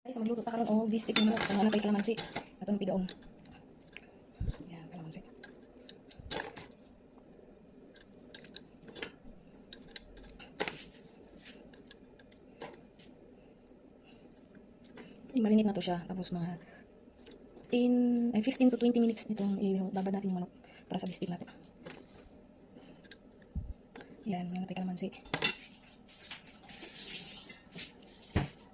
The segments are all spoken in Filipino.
Guys, magluto ta karon og bistik ng manok kung ana kay kalamansi. Atong pigaon. Yan, kalamansi. I-marinate na to siya. Tapos mga 15 to 20 minutes nitong ibabad natin yung manok para sa bistik natin. Yan, may natay kalamansi.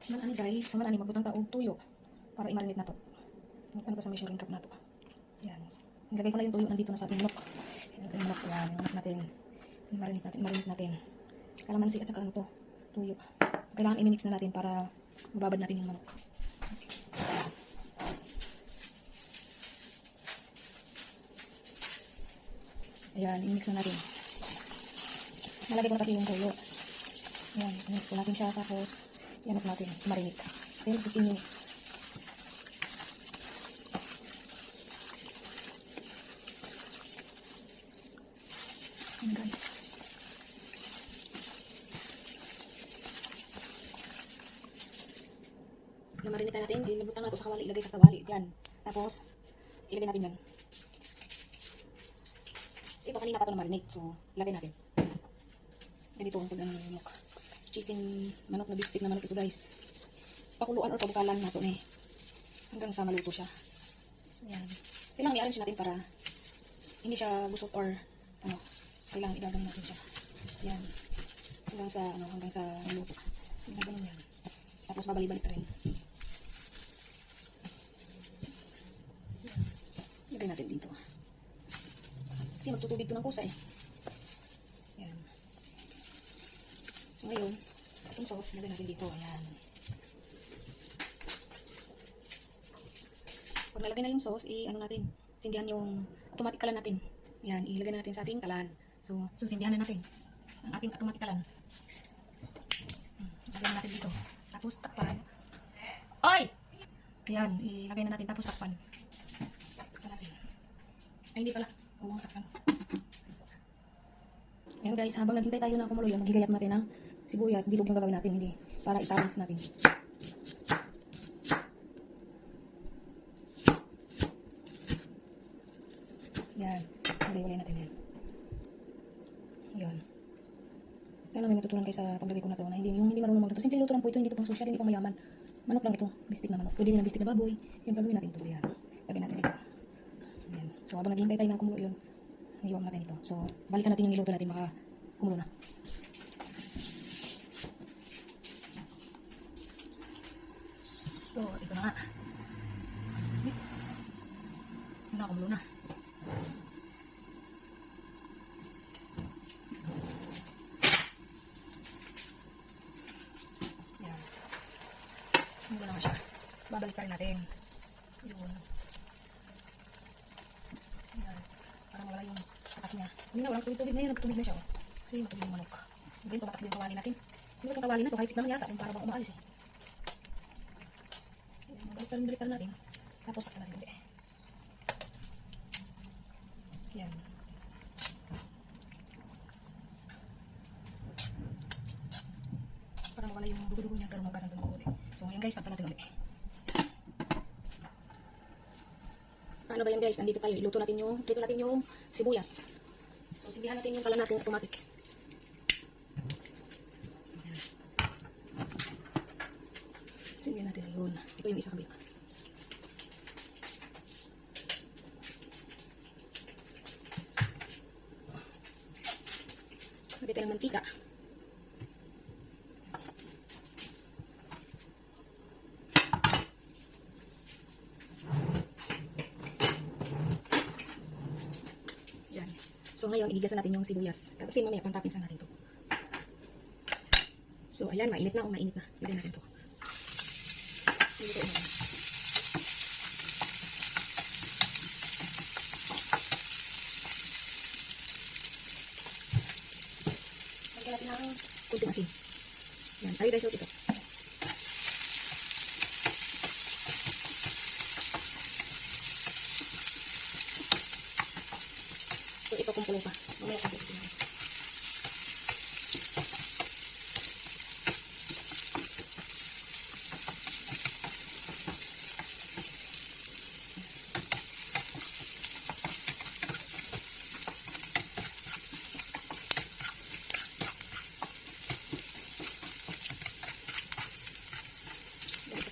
Man ani guys, man ani magbutang ta og tuyo para i-marinate na to. Ano sa measuring cup na to. Yan. Nilagay ko na yung tuyo nandito na sa ating manok. Yan, yung manok, yan, yung manok natin. I-marinate natin. Kalamansi at saka ano to, tuyo. Kailangan i-mix na natin para mababad natin yung manok. Ayan, i-mix na natin. Nalagay ko na kasi yung tuyo. Ayan, i-mix ko natin siya tapos i-ano natin, marinate. 10 to 15 minutes. Ayan guys. I-marinate natin, ilabutang natin sa kawali, ilagay sa kawali. Yan. Tapos, ilagay natin yan. Ito kanina pa ito na marinate, so ilagay natin. Ganito ang pag-ano ng manok. Chicken, manok na bistik na manok ito guys. Pakuluan or pabukalan nato eh. Hanggang sa maluto siya. Ayan. Kailangan i-arrange natin para hindi siya busog or ano. Kailangan igagang natin siya. Ayan. Hanggang sa maluto. Ganun yan. Tapos babalik-balik rin. Lagay natin dito. Kasi magtutubig ito ng kusa eh. Ayan. So ngayon, itong sauce, lagay natin dito. Ayan. Pag nalagay na yung sauce, ano natin, sindihan yung automatic kalan natin. Ayan, ilagay na natin sa ating kalan. So sindihan na natin ang ating automatic kalan. Lagay na natin dito. Tapos takpan. Oy! Ayan, ilagay na natin. Tapos takpan. Takpan natin. Ay, hindi pala. Oo, takpan. Ayan guys, habang naghintay tayo na kumulo yun, maghigayat natin ng sibuyas. Bilog yung gagawin natin, hindi. Para i-balance natin. Yan. Walay-walay natin yan. Yan. Sana may matutunan kayo sa paglagay ko na to na hindi marunong magluto. Simple luto lang po ito, hindi ito pang social, hindi pang mayaman. Manok lang ito, bistik na manok. Pwede din ang bistik na baboy. Yan gagawin natin ito. Yan. Lagay natin dito. Yan. So habang naghihintay tayo ng kumulo yun, naiwag natin ito. So balikan natin yung niluto natin, baka kumulo na. So ito na nga. Ito na, kumulo na. Mula naman siya. Babalik pa rin natin. Yun. Ayan. Para mawala yung takas niya. Hindi na walang tubig-tubig na yun. Nagtubig na siya. Oh. Kasi yung tubig ng manok. Ganito matakit yung kawali natin. Hindi itong kawali na ito. Kahit tignan mo yata. Para bang umaalis eh. Balik pa rin natin. Tapos takpan natin ulit. Yan. Para mawala yung dugo-dugo niya. Pero magasan ito ng ulit. So yan guys, takpan natin ulit. Ano ba yan guys? Nandito tayo. Iluto natin yung sibuyas. So sindihan natin yung kalan natin automatic. Sindihan natin yun. Ito yung isa kabila. Lagay tayo ng mantika. So ngayon, ihigasan natin yung sibuyas. Kasi mamaya, pantapinsan natin to. So ayan, mainit na o mainit na. Lagyan natin to. Lagyan natin. Lagyan natin ng kunting asin. Yan, tayo guys, ito. Ito kumukulo pa. Mamaya kasi ito.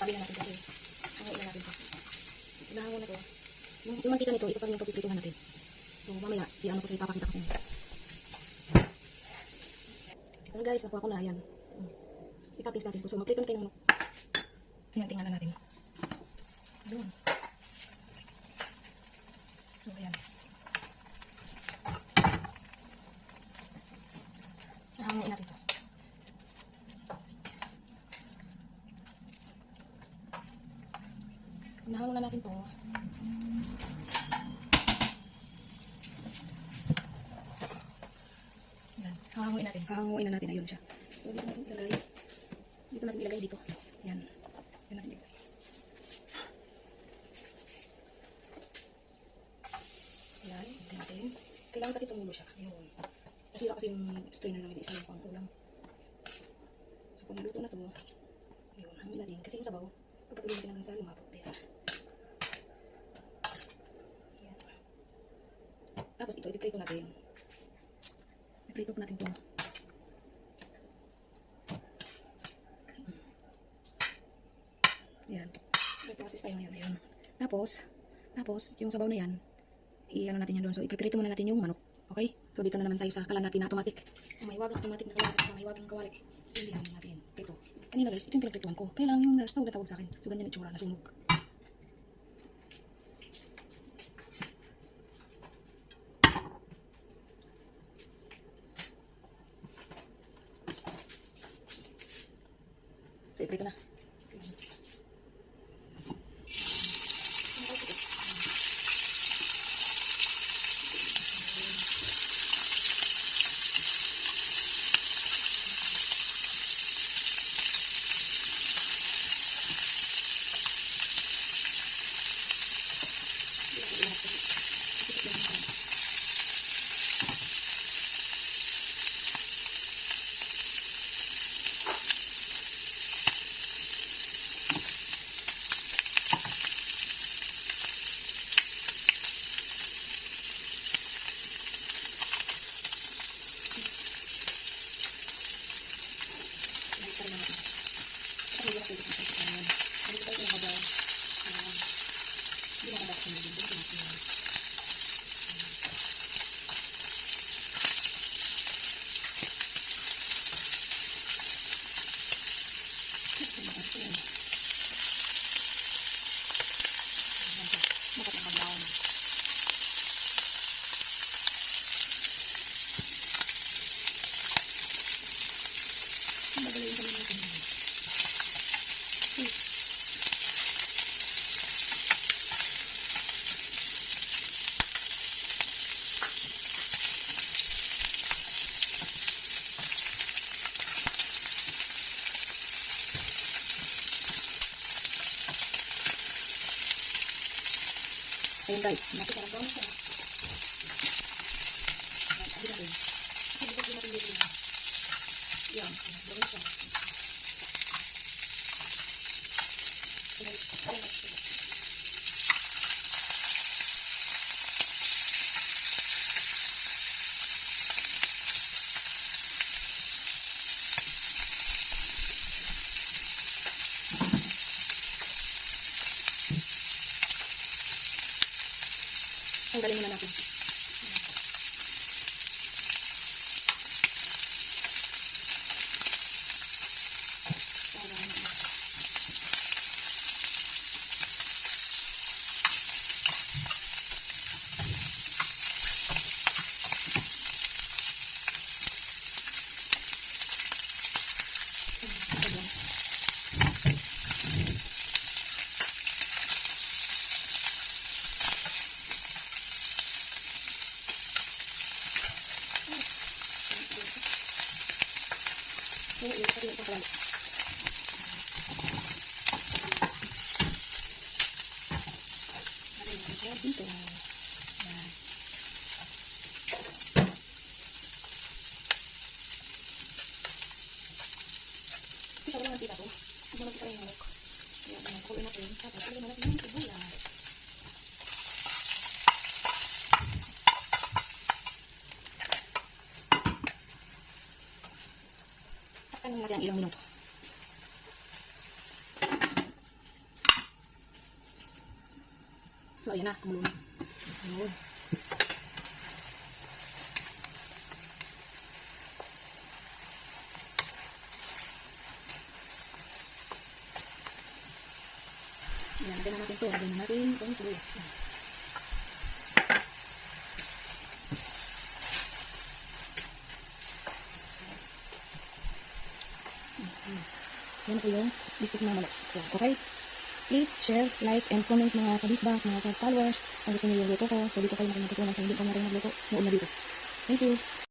Tabi na natin kasi. Hanguin na natin ito. Inahango na ito. Yung mantika nito, ito pa rin yung pagpiprituhan natin. So, mamaya, i-ano ko sa ipapakita ko sa inyo. Ito na guys, nakuha ko na. Ayan. Ipapis natin ito. So, magprito na tayo ng manok. Ayan, tingnan na natin. Ayun. So, ayan. Nahanguin natin ito. Nahango na natin ito. Ayan. Hahanguin natin. Hahanguin na natin. Ayun siya. So, dito natin ilagay. Dito natin ilagay dito. Ayan. Ayan natin ilagay. Ayan. Ito natin. Kailangan kasi tumulo siya. Ayun. Nasira kasi yung strainer namin. Isa lang pang ulam. So, kung naluto na ito, ayun. Hangin natin. Kasi yung sabaw, papatuloy natin naman sa lumapot. Ayan. Ayan. Tapos ito, ipiprito natin. Ipiprito po natin ito. Ayan. May process tayo ngayon. Ayan. Tapos, yung sabaw na yan, i-ano natin yan doon. So, ipiprito muna natin yung manok. Okay? So, dito na naman tayo sa kalan natin na automatic. May wagang automatic na kawali. May wagang kawali. Sindihan natin. Prito. Kanina guys, ito yung pinagprituhan ko. Kaya lang yung nurse na tawag sa akin. So, ganyan yung tsura. Nasunog. So, iprito na. Ayun guys, nakita lang daw na siya. Sabi natin. Sabi natin dito. Yan, gawin siya. Tanggalin muna natin. Dito. Yan. Ito lang ang tita ko. Ito naman kita yung manok. Yan, kuloy natin. Tapos, kuloy natin yung sibuyas. Takpan natin ang ilang minuto. So, ayan na. Kumulo na. Ayun. Ayan, lagyan na natin ito. Lagyan na natin itong sibuyas. Yan po yung bistik na manok. So, okay. Please share, like, and comment mga kabisdak, mga followers. Kung gusto niyo yung luto ko, so dito kayo makikitutunan sa hindi ko na rin magluto. Noon na dito. Thank you.